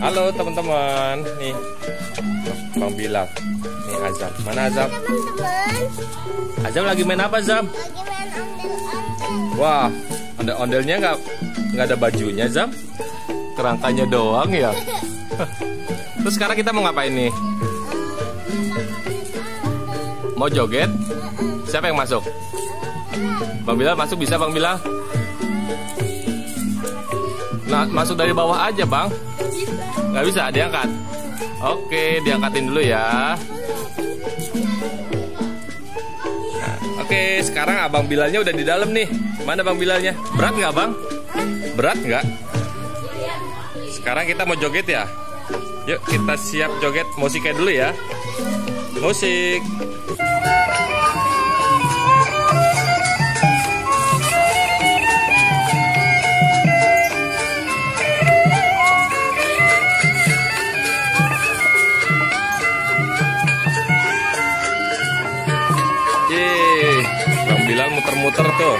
Halo teman-teman, nih Bang Bilal, nih Azam. Mana Azam? Teman-teman, Azam lagi main apa, Zam? lagi main ondel-ondel. Wah, ondel-ondelnya nggak ada bajunya, Zam? Kerangkanya doang ya. Terus sekarang kita mau ngapain nih? Mau joget? Siapa yang masuk? Bang Bilal masuk, bisa Bang Bilal? Nah, masuk dari bawah aja, Bang. Nggak bisa, diangkat. Oke, diangkatin dulu ya. Nah, oke, sekarang Abang Bilalnya udah di dalam nih. Mana Bang Bilalnya? Berat nggak, Bang? Berat nggak? Sekarang kita mau joget ya. Yuk, kita siap joget. Musiknya dulu ya. Musik. Bang Bilal muter-muter tuh.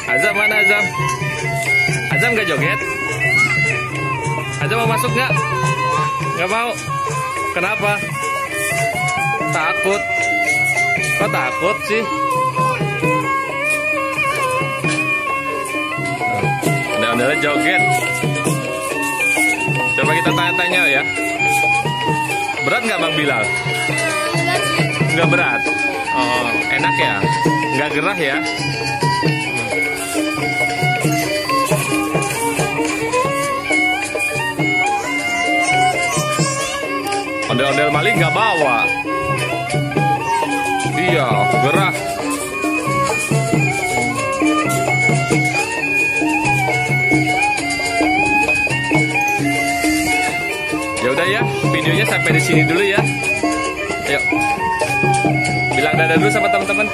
Azam mana Azam? Azam gak joget? Azam mau masuk gak? Gak mau? Kenapa? Takut? Kok takut sih? Udah joget. Coba kita tanya-tanya ya. Berat nggak Bang Bilal? Nggak berat. Oh, enak ya? Nggak gerah ya? Ondel-ondel maling nggak bawa. Iya, gerah. Ya udah ya, videonya sampai di sini dulu ya. Yuk. Bilang dadah dulu sama teman-teman.